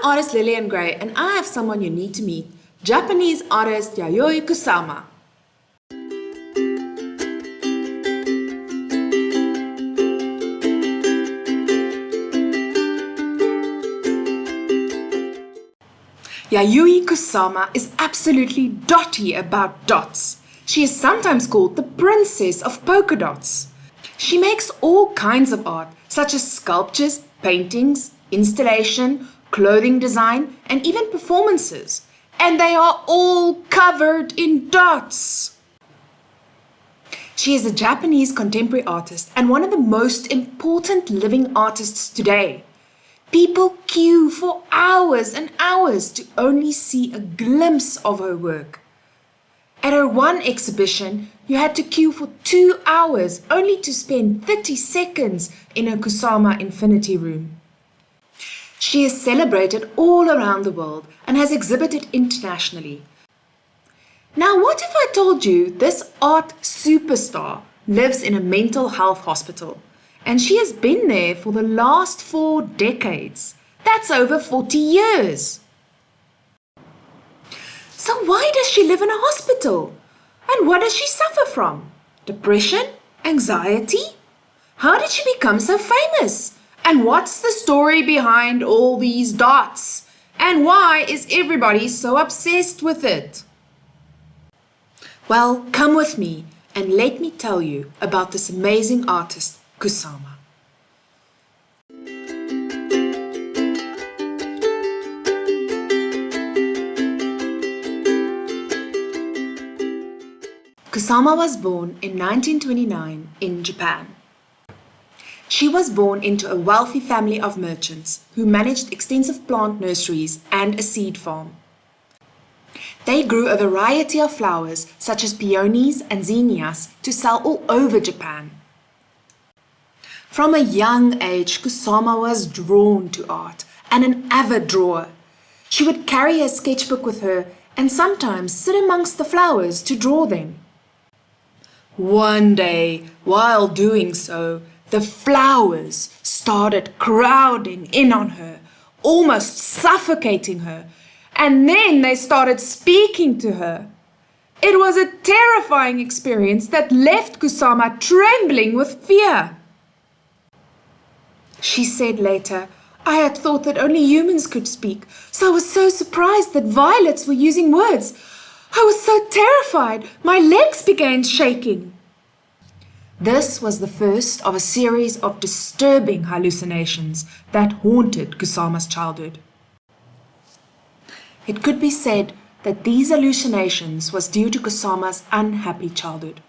artist Lillian and I have someone you need to meet, Japanese artist Yayoi Kusama. Yayoi Kusama is absolutely dotty about dots. She is sometimes called the Princess of Polka Dots. She makes all kinds of art, such as sculptures, paintings, installation, clothing design, and even performances. And they are all covered in dots. She is a Japanese contemporary artist and one of the most important living artists today. People queue for hours and hours to only see a glimpse of her work. At her one exhibition, you had to queue for 2 hours only to spend 30 seconds in her Kusama Infinity Room. She is celebrated all around the world and has exhibited internationally. Now, what if I told you this art superstar lives in a mental health hospital? And she has been there for the last 4 decades. That's over 40 years. So why does she live in a hospital? And what does she suffer from? Depression? Anxiety? How did she become so famous? And what's the story behind all these dots? And why is everybody so obsessed with it? Well, come with me and let me tell you about this amazing artist, Kusama. Kusama was born in 1929 in Japan. She was born into a wealthy family of merchants who managed extensive plant nurseries and a seed farm. They grew a variety of flowers such as peonies and zinnias to sell all over Japan. From a young age, Kusama was drawn to art and an avid drawer. She would carry her sketchbook with her and sometimes sit amongst the flowers to draw them. One day, while doing so, the flowers started crowding in on her, almost suffocating her, and then they started speaking to her. It was a terrifying experience that left Kusama trembling with fear. She said later, "I had thought that only humans could speak, so I was so surprised that violets were using words. I was so terrified, my legs began shaking." This was the first of a series of disturbing hallucinations that haunted Kusama's childhood. It could be said that these hallucinations was due to Kusama's unhappy childhood.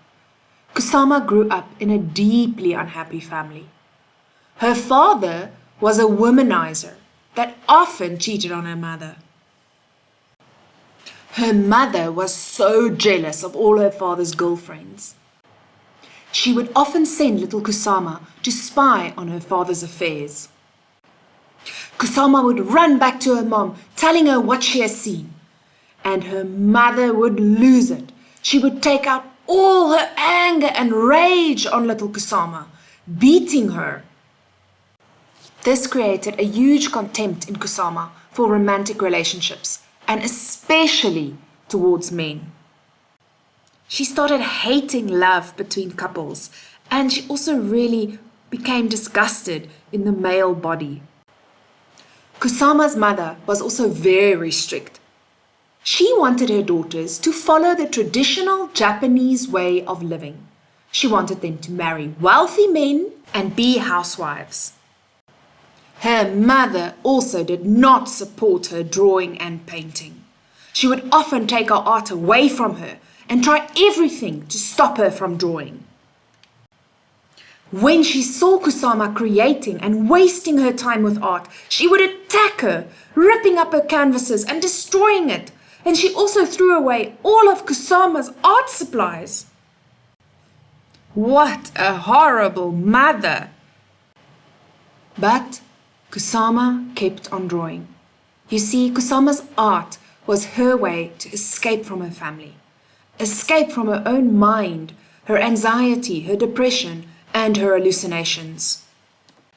Kusama grew up in a deeply unhappy family. Her father was a womanizer that often cheated on her mother. Her mother was so jealous of all her father's girlfriends. She would often send little Kusama to spy on her father's affairs. Kusama would run back to her mom, telling her what she has seen. And her mother would lose it. She would take out all her anger and rage on little Kusama, beating her. This created a huge contempt in Kusama for romantic relationships, and especially towards men. She started hating love between couples, and she also really became disgusted in the male body. Kusama's mother was also very strict. She wanted her daughters to follow the traditional Japanese way of living. She wanted them to marry wealthy men and be housewives. Her mother also did not support her drawing and painting. She would often take her art away from her and try everything to stop her from drawing. When she saw Kusama creating and wasting her time with art, she would attack her, ripping up her canvases and destroying it. And she also threw away all of Kusama's art supplies. What a horrible mother! But Kusama kept on drawing. You see, Kusama's art was her way to escape from her family, escape from her own mind, her anxiety, her depression, and her hallucinations.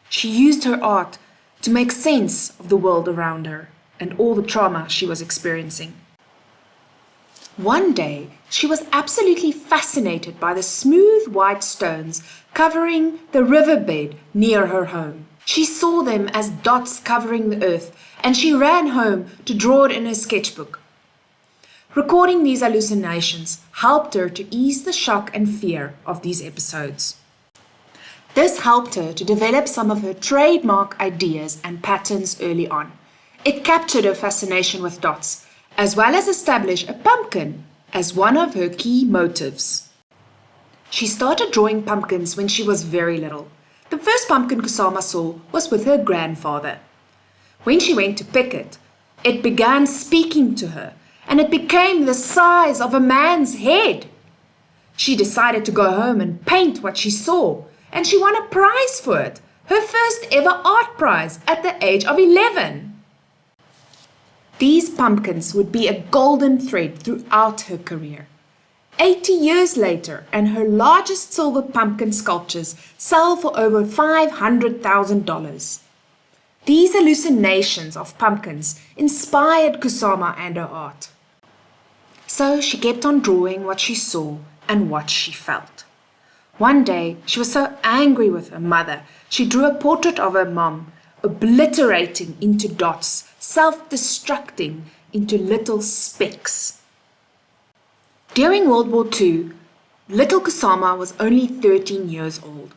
She used her art to make sense of the world around her and all the trauma she was experiencing. One day, she was absolutely fascinated by the smooth white stones covering the riverbed near her home. She saw them as dots covering the earth, and she ran home to draw it in her sketchbook. Recording these hallucinations helped her to ease the shock and fear of these episodes. This helped her to develop some of her trademark ideas and patterns early on. It captured her fascination with dots, as well as establish a pumpkin as one of her key motives. She started drawing pumpkins when she was very little. The first pumpkin Kusama saw was with her grandfather. When she went to pick it, it began speaking to her, and it became the size of a man's head. She decided to go home and paint what she saw, and she won a prize for it, her first ever art prize at the age of 11. These pumpkins would be a golden thread throughout her career. 80 years later, and her largest silver pumpkin sculptures sell for over $500,000. These hallucinations of pumpkins inspired Kusama and her art. So she kept on drawing what she saw and what she felt. One day, she was so angry with her mother, she drew a portrait of her mom, obliterating into dots, self-destructing into little specks. During World War II, little Kusama was only 13 years old.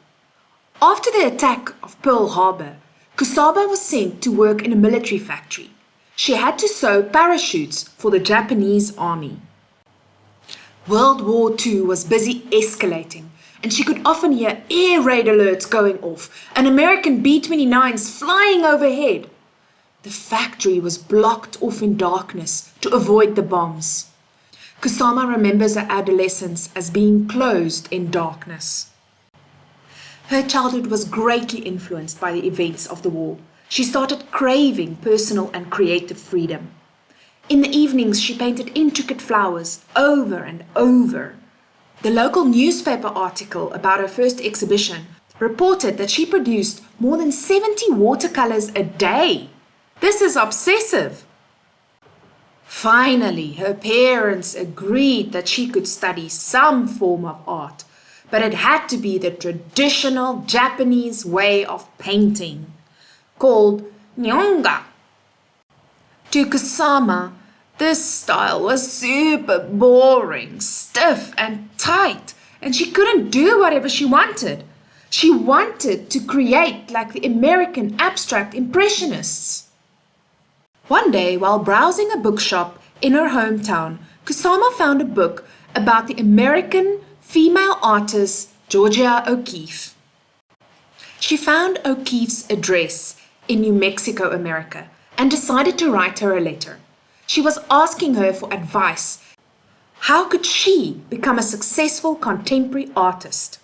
After the attack of Pearl Harbor, Kusama was sent to work in a military factory. She had to sew parachutes for the Japanese army. World War II was busy escalating, and she could often hear air raid alerts going off and American B-29s flying overhead. The factory was blocked off in darkness to avoid the bombs. Kusama remembers her adolescence as being closed in darkness. Her childhood was greatly influenced by the events of the war. She started craving personal and creative freedom. In the evenings, she painted intricate flowers over and over. The local newspaper article about her first exhibition reported that she produced more than 70 watercolors a day. This is obsessive. Finally, her parents agreed that she could study some form of art, but it had to be the traditional Japanese way of painting, called nyonga. To Kusama, this style was super boring, stiff and tight, and she couldn't do whatever she wanted. She wanted to create like the American abstract impressionists. One day, while browsing a bookshop in her hometown, Kusama found a book about the American female artist Georgia O'Keeffe. She found O'Keeffe's address in New Mexico, America, and decided to write her a letter. She was asking her for advice. How could she become a successful contemporary artist?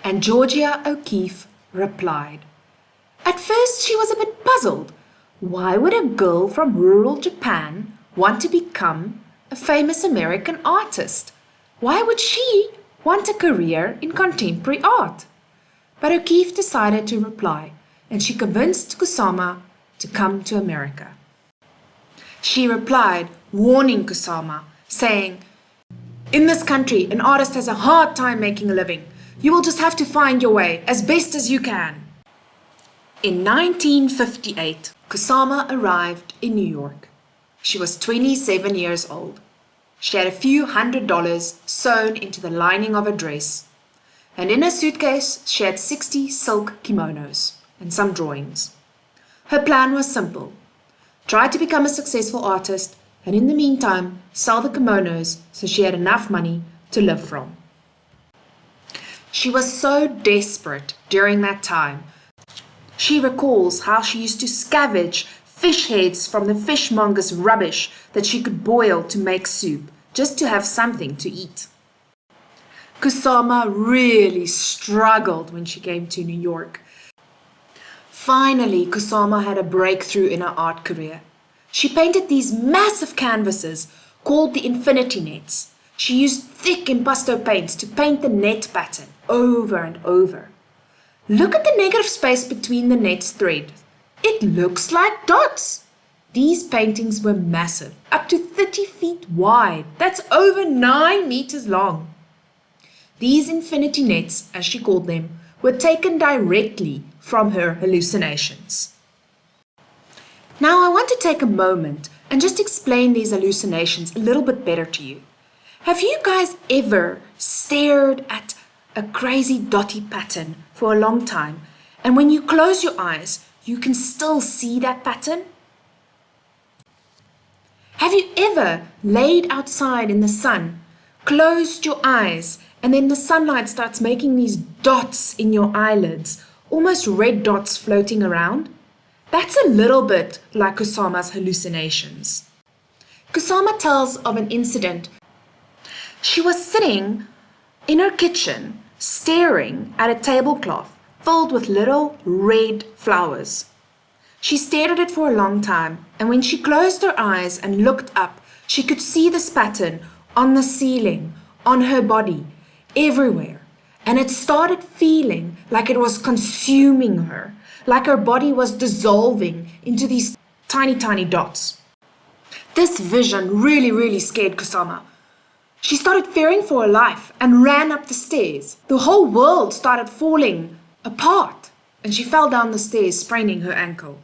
And Georgia O'Keeffe replied. At first she was a bit puzzled. Why would a girl from rural Japan want to become a famous American artist? Why would she want a career in contemporary art? But O'Keeffe decided to reply, and she convinced Kusama to come to America. She replied, warning Kusama, saying, "In this country, an artist has a hard time making a living. You will just have to find your way as best as you can." In 1958, Kusama arrived in New York. She was 27 years old. She had a few $100s sewn into the lining of her dress, and in her suitcase she had 60 silk kimonos and some drawings. Her plan was simple. Try to become a successful artist, and in the meantime sell the kimonos so she had enough money to live from. She was so desperate during that time. She recalls how she used to scavenge fish heads from the fishmonger's rubbish that she could boil to make soup, just to have something to eat. Kusama really struggled when she came to New York. Finally, Kusama had a breakthrough in her art career. She painted these massive canvases called the infinity nets. She used thick impasto paints to paint the net pattern over and over. Look at the negative space between the net's threads. It looks like dots. These paintings were massive, up to 30 feet wide. That's over 9 meters long. These infinity nets, as she called them, were taken directly from her hallucinations. Now I want to take a moment and just explain these hallucinations a little bit better to you. Have you guys ever stared at a crazy dotty pattern for a long time, and when you close your eyes, you can still see that pattern? Have you ever laid outside in the sun, closed your eyes, and then the sunlight starts making these dots in your eyelids, almost red dots floating around? That's a little bit like Kusama's hallucinations. Kusama tells of an incident. She was sitting in her kitchen, staring at a tablecloth filled with little red flowers. She stared at it for a long time, and when she closed her eyes and looked up, she could see this pattern on the ceiling, on her body, everywhere. And it started feeling like it was consuming her, like her body was dissolving into these tiny, tiny dots. This vision really scared Kusama. She started fearing for her life and ran up the stairs. The whole world started falling apart, and she fell down the stairs, spraining her ankle.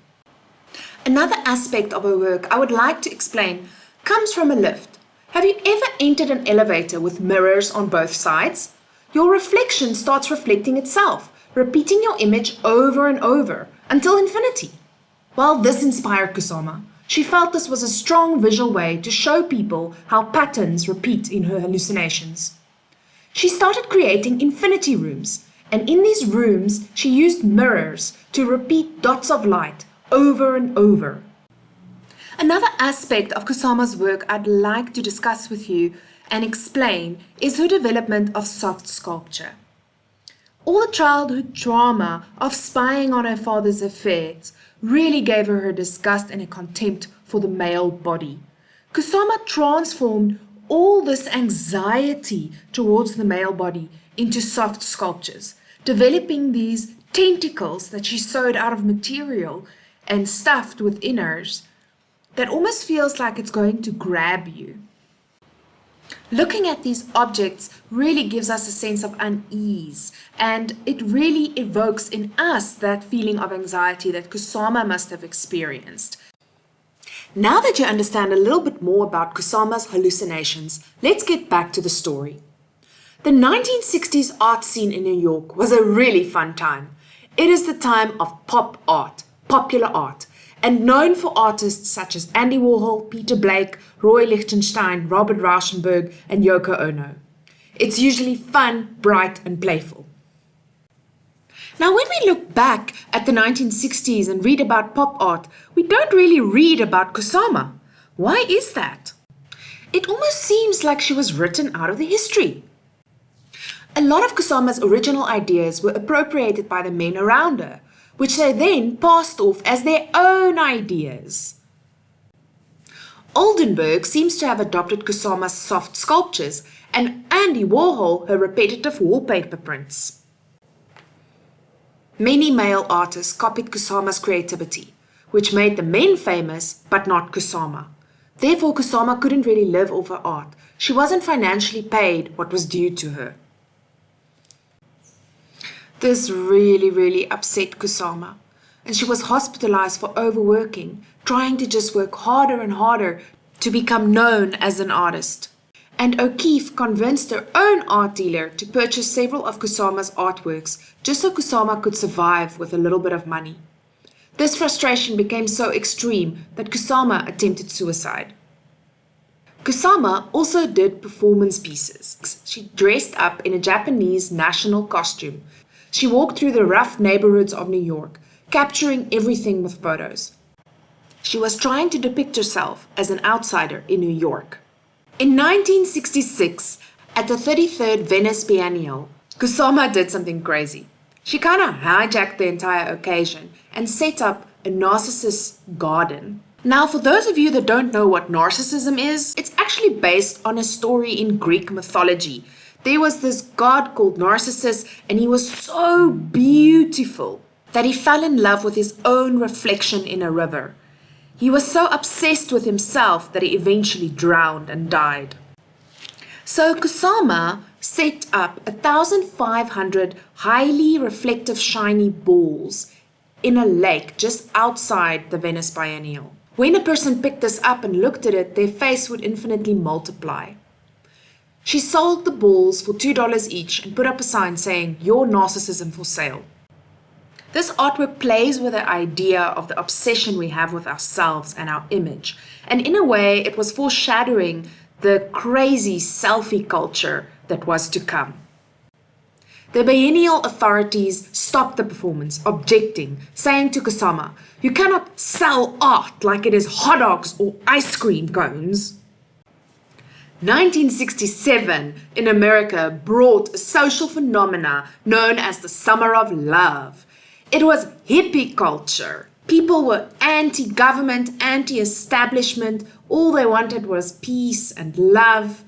Another aspect of her work I would like to explain comes from a lift. Have you ever entered an elevator with mirrors on both sides? Your reflection starts reflecting itself, repeating your image over and over until infinity. Well, this inspired Kusama. She felt this was a strong visual way to show people how patterns repeat in her hallucinations. She started creating infinity rooms, and in these rooms she used mirrors to repeat dots of light over and over. Another aspect of Kusama's work I'd like to discuss with you and explain is her development of soft sculpture. All the childhood trauma of spying on her father's affairs really gave her her disgust and a contempt for the male body. Kusama transformed all this anxiety towards the male body into soft sculptures, developing these tentacles that she sewed out of material and stuffed with inners that almost feels like it's going to grab you. Looking at these objects really gives us a sense of unease, and it really evokes in us that feeling of anxiety that Kusama must have experienced. Now that you understand a little bit more about Kusama's hallucinations, let's get back to the story. The 1960s art scene in New York was a really fun time. It is the time of pop art, popular art, and known for artists such as Andy Warhol, Peter Blake, Roy Lichtenstein, Robert Rauschenberg, and Yoko Ono. It's usually fun, bright, and playful. Now, when we look back at the 1960s and read about pop art, we don't really read about Kusama. Why is that? It almost seems like she was written out of the history. A lot of Kusama's original ideas were appropriated by the men around her, which they then passed off as their own ideas. Oldenburg seems to have adopted Kusama's soft sculptures and Andy Warhol her repetitive wallpaper prints. Many male artists copied Kusama's creativity, which made the men famous but not Kusama. Therefore, Kusama couldn't really live off her art. She wasn't financially paid what was due to her. This really upset Kusama, and she was hospitalized for overworking, trying to just work harder and harder to become known as an artist. And O'Keeffe convinced her own art dealer to purchase several of Kusama's artworks just so Kusama could survive with a little bit of money. This frustration became so extreme that Kusama attempted suicide. Kusama also did performance pieces. She dressed up in a Japanese national costume. She walked through the rough neighborhoods of New York, capturing everything with photos. She was trying to depict herself as an outsider in New York. In 1966, at the 33rd Venice Biennial, Kusama did something crazy. She kind of hijacked the entire occasion and set up a narcissist garden. Now, for those of you that don't know what narcissism is, it's actually based on a story in Greek mythology. There was this god called Narcissus, and he was so beautiful that he fell in love with his own reflection in a river. He was so obsessed with himself that he eventually drowned and died. So Kusama set up 1,500 highly reflective shiny balls in a lake just outside the Venice Biennial. When a person picked this up and looked at it, their face would infinitely multiply. She sold the balls for $2 each and put up a sign saying, "Your narcissism for sale." This artwork plays with the idea of the obsession we have with ourselves and our image. And in a way, it was foreshadowing the crazy selfie culture that was to come. The biennial authorities stopped the performance, objecting, saying to Kusama, "You cannot sell art like it is hot dogs or ice cream cones." 1967 in America brought a social phenomena known as the Summer of Love. It was hippie culture. People were anti-government, anti-establishment. All they wanted was peace and love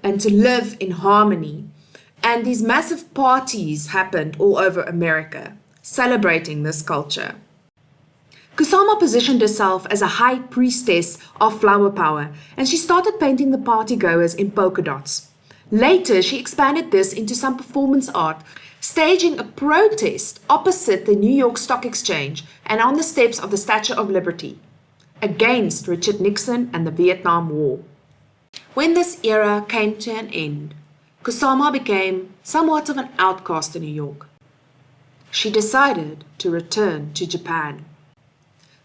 and to live in harmony. And these massive parties happened all over America, celebrating this culture. Kusama positioned herself as a high priestess of flower power, and she started painting the partygoers in polka dots. Later, she expanded this into some performance art, staging a protest opposite the New York Stock Exchange and on the steps of the Statue of Liberty against Richard Nixon and the Vietnam War. When this era came to an end, Kusama became somewhat of an outcast in New York. She decided to return to Japan.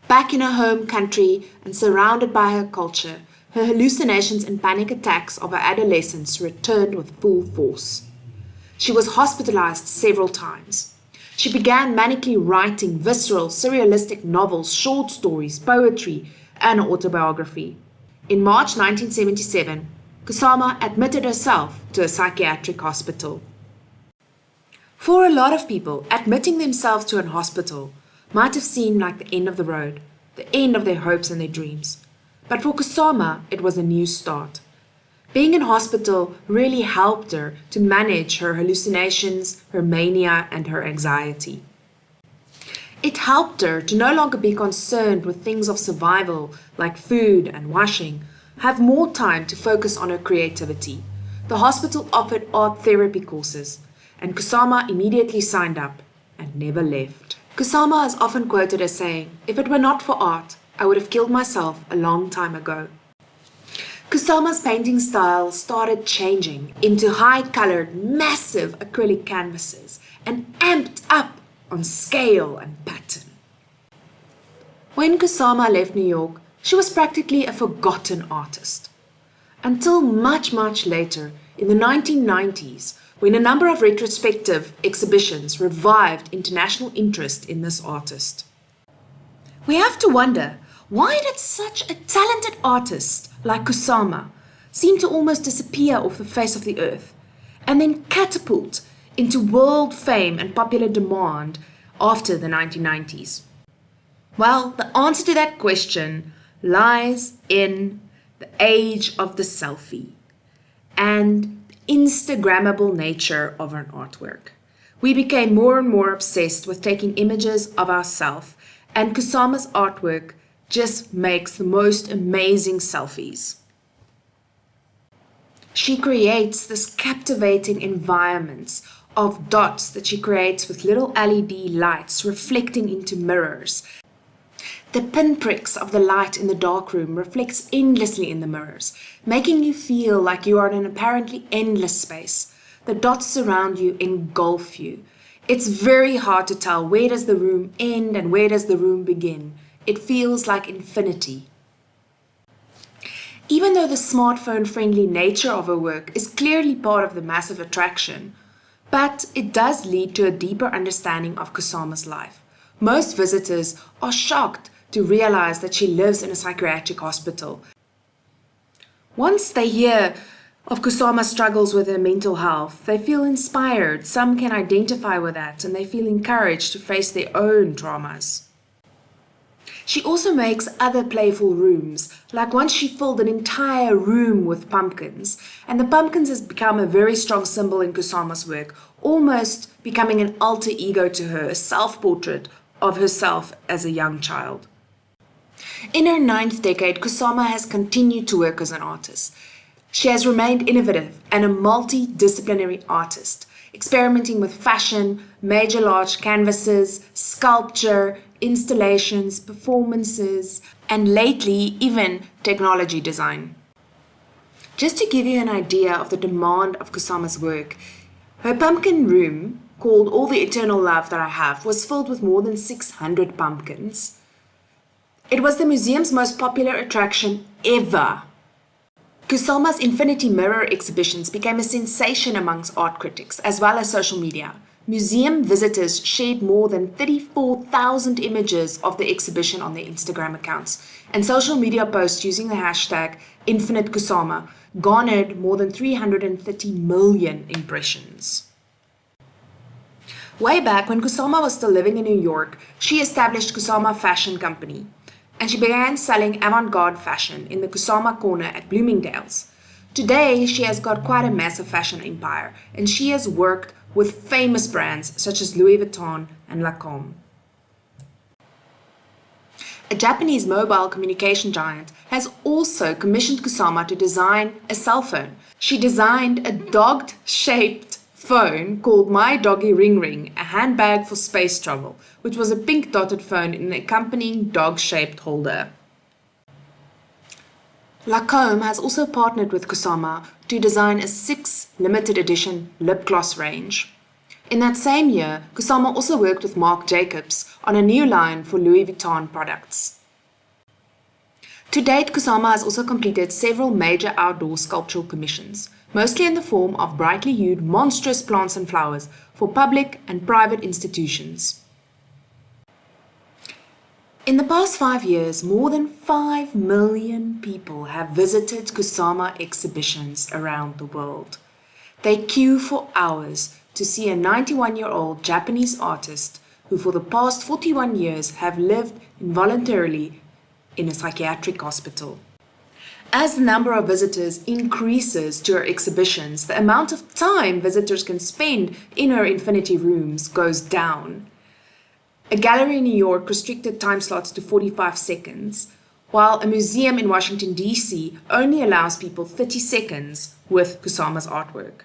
Back in her home country and surrounded by her culture, her hallucinations and panic attacks of her adolescence returned with full force. She was hospitalized several times. She began manically writing visceral, surrealistic novels, short stories, poetry, and an autobiography. In March 1977, Kusama admitted herself to a psychiatric hospital. For a lot of people, admitting themselves to an hospital might have seemed like the end of the road, the end of their hopes and their dreams. But for Kusama, it was a new start. Being in hospital really helped her to manage her hallucinations, her mania, and her anxiety. It helped her to no longer be concerned with things of survival like food and washing, have more time to focus on her creativity. The hospital offered art therapy courses, and Kusama immediately signed up and never left. Kusama is often quoted as saying, "If it were not for art, I would have killed myself a long time ago." Kusama's painting style started changing into high-colored, massive acrylic canvases and amped up on scale and pattern. When Kusama left New York, she was practically a forgotten artist. Until much, much later, in the 1990s, when a number of retrospective exhibitions revived international interest in this artist. We have to wonder, why did such a talented artist like Kusama seem to almost disappear off the face of the earth and then catapult into world fame and popular demand after the 1990s? Well, the answer to that question lies in the age of the selfie and the Instagrammable nature of an artwork. We became more and more obsessed with taking images of ourselves, and Kusama's artwork just makes the most amazing selfies. She creates this captivating environments of dots that she creates with little LED lights reflecting into mirrors. The pinpricks of the light in the darkroom reflects endlessly in the mirrors, making you feel like you are in an apparently endless space. The dots surround you, engulf you. It's very hard to tell where does the room end and where does the room begin. It feels like infinity. Even though the smartphone-friendly nature of her work is clearly part of the massive attraction, but it does lead to a deeper understanding of Kusama's life. Most visitors are shocked to realize that she lives in a psychiatric hospital. Once they hear of Kusama's struggles with her mental health, they feel inspired. Some can identify with that and they feel encouraged to face their own traumas. She also makes other playful rooms, like once she filled an entire room with pumpkins, and the pumpkins has become a very strong symbol in Kusama's work, almost becoming an alter ego to her, a self-portrait of herself as a young child. In her 9th decade, Kusama has continued to work as an artist. She has remained innovative and a multidisciplinary artist, experimenting with fashion, major large canvases, sculpture, installations, performances, and lately even technology design. Just to give you an idea of the demand of Kusama's work, her pumpkin room, called All the Eternal Love That I Have, was filled with more than 600 pumpkins. It was the museum's most popular attraction ever. Kusama's Infinity Mirror exhibitions became a sensation amongst art critics as well as social media. Museum visitors shared more than 34,000 images of the exhibition on their Instagram accounts, and social media posts using the hashtag #InfiniteKusama garnered more than 330 million impressions. Way back when Kusama was still living in New York, she established Kusama Fashion Company, and she began selling avant-garde fashion in the Kusama corner at Bloomingdale's. Today, she has got quite a massive fashion empire, and she has worked with famous brands such as Louis Vuitton and Lancôme. A Japanese mobile communication giant has also commissioned Kusama to design a cell phone. She designed a dog-shaped phone called My Doggy Ring Ring, a handbag for space travel, which was a pink dotted phone in an accompanying dog-shaped holder. Lancôme has also partnered with Kusama to design a 6 limited edition lip gloss range. In that same year, Kusama also worked with Marc Jacobs on a new line for Louis Vuitton products. To date, Kusama has also completed several major outdoor sculptural commissions, mostly in the form of brightly hued monstrous plants and flowers for public and private institutions. In the past 5 years, more than 5 million people have visited Kusama exhibitions around the world. They queue for hours to see a 91-year-old Japanese artist who for the past 41 years have lived involuntarily in a psychiatric hospital. As the number of visitors increases to her exhibitions, the amount of time visitors can spend in her infinity rooms goes down. A gallery in New York restricted time slots to 45 seconds, while a museum in Washington, D.C. only allows people 30 seconds with Kusama's artwork.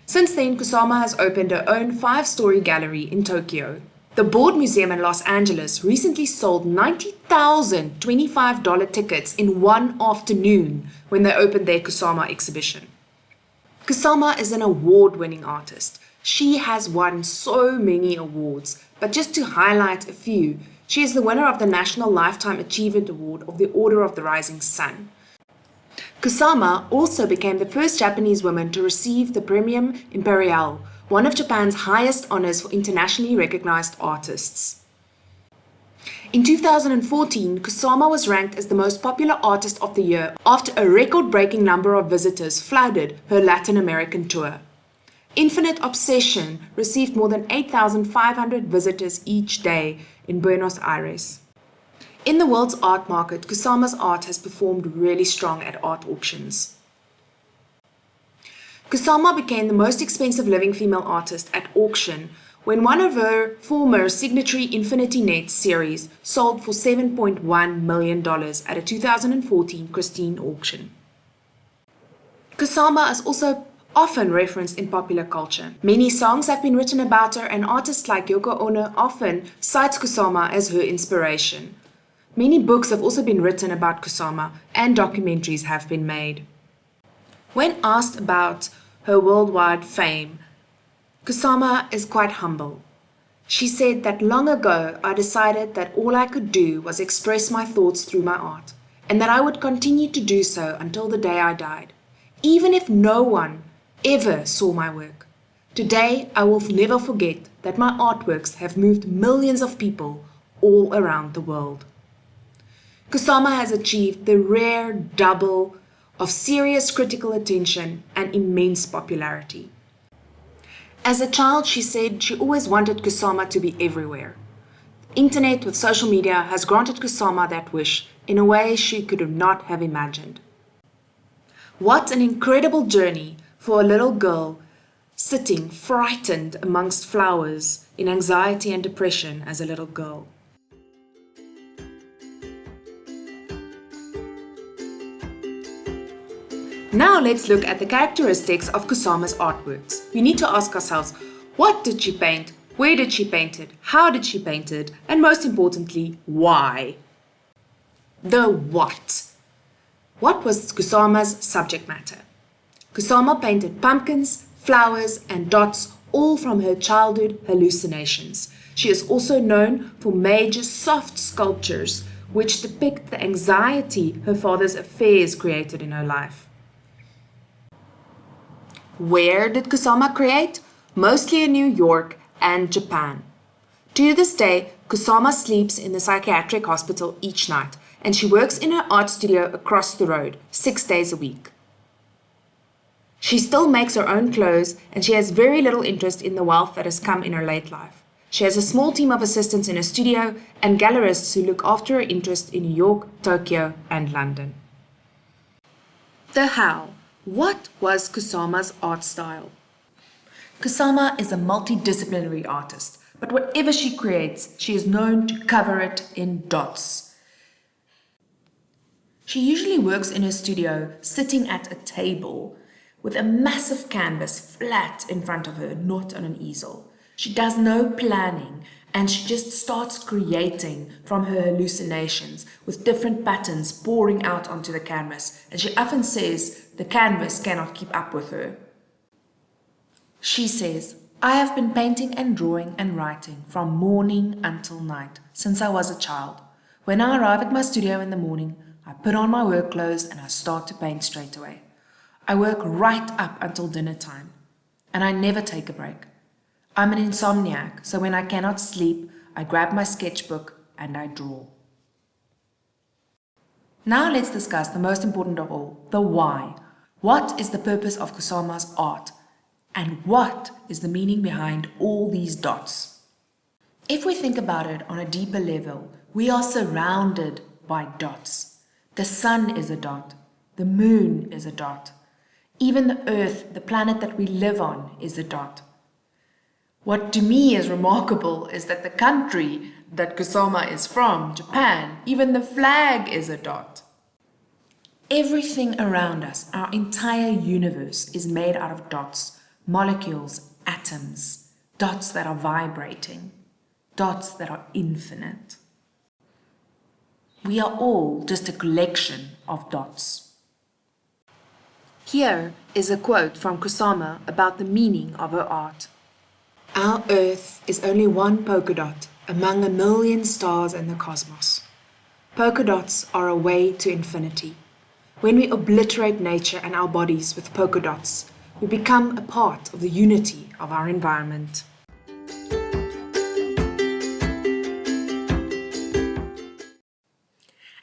Since then, Kusama has opened her own 5-story gallery in Tokyo. The Board Museum in Los Angeles recently sold 90,000 $25 tickets in one afternoon when they opened their Kusama exhibition. Kusama is an award-winning artist. She has won so many awards, but just to highlight a few, she is the winner of the National Lifetime Achievement Award of the Order of the Rising Sun. Kusama also became the first Japanese woman to receive the Premium Imperial, one of Japan's highest honors for internationally recognized artists. In 2014, Kusama was ranked as the most popular artist of the year after a record-breaking number of visitors flooded her Latin American tour. Infinite Obsession received more than 8,500 visitors each day in Buenos Aires. In the world's art market, Kusama's art has performed really strong at art auctions. Kusama became the most expensive living female artist at auction when one of her former Signatory Infinity Net series sold for $7.1 million at a 2014 Christine auction. Kusama is also often referenced in popular culture. Many songs have been written about her, and artists like Yoko Ono often cite Kusama as her inspiration. Many books have also been written about Kusama, and documentaries have been made. When asked about her worldwide fame, Kusama is quite humble. She said that long ago I decided that all I could do was express my thoughts through my art, and that I would continue to do so until the day I died, even if no one ever saw my work. Today I will never forget that my artworks have moved millions of people all around the world. Kusama has achieved the rare double of serious critical attention and immense popularity. As a child, she said she always wanted Kusama to be everywhere. Internet with social media has granted Kusama that wish in a way she could not have imagined. What an incredible journey for a little girl sitting frightened amongst flowers in anxiety and depression as a little girl. Now let's look at the characteristics of Kusama's artworks. We need to ask ourselves, what did she paint? Where did she paint it? How did she paint it? And most importantly, why? The what. What was Kusama's subject matter? Kusama painted pumpkins, flowers, and dots, all from her childhood hallucinations. She is also known for major soft sculptures which depict the anxiety her father's affairs created in her life. Where did Kusama create? Mostly in New York and Japan. To this day, Kusama sleeps in the psychiatric hospital each night, and she works in her art studio across the road, 6 days a week. She still makes her own clothes, and she has very little interest in the wealth that has come in her late life. She has a small team of assistants in her studio and gallerists who look after her interest in New York, Tokyo, and London. The how. What was Kusama's art style? Kusama is a multidisciplinary artist, but whatever she creates, she is known to cover it in dots. She usually works in her studio, sitting at a table, with a massive canvas flat in front of her, not on an easel. She does no planning, and she just starts creating from her hallucinations with different patterns pouring out onto the canvas, and she often says the canvas cannot keep up with her. She says, "I have been painting and drawing and writing from morning until night since I was a child. When I arrive at my studio in the morning, I put on my work clothes and I start to paint straight away. I work right up until dinner time, and I never take a break. I'm an insomniac, so when I cannot sleep, I grab my sketchbook and I draw." Now let's discuss the most important of all, the why. What is the purpose of Kusama's art? And what is the meaning behind all these dots? If we think about it on a deeper level, we are surrounded by dots. The sun is a dot. The moon is a dot. Even the earth, the planet that we live on, is a dot. What to me is remarkable is that the country that Kusama is from, Japan, even the flag is a dot. Everything around us, our entire universe, is made out of dots, molecules, atoms, dots that are vibrating, dots that are infinite. We are all just a collection of dots. Here is a quote from Kusama about the meaning of her art. "Our Earth is only one polka dot among a million stars in the cosmos. Polka dots are a way to infinity. When we obliterate nature and our bodies with polka dots, we become a part of the unity of our environment."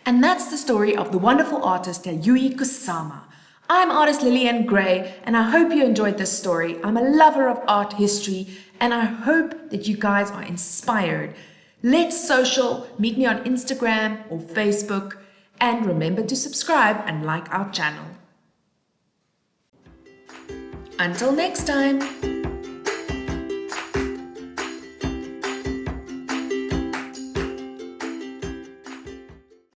And that's the story of the wonderful artist Yayoi Kusama. I'm artist Lillian Gray, and I hope you enjoyed this story. I'm a lover of art history, and I hope that you guys are inspired. Let's social, meet me on Instagram or Facebook, and remember to subscribe and like our channel. Until next time.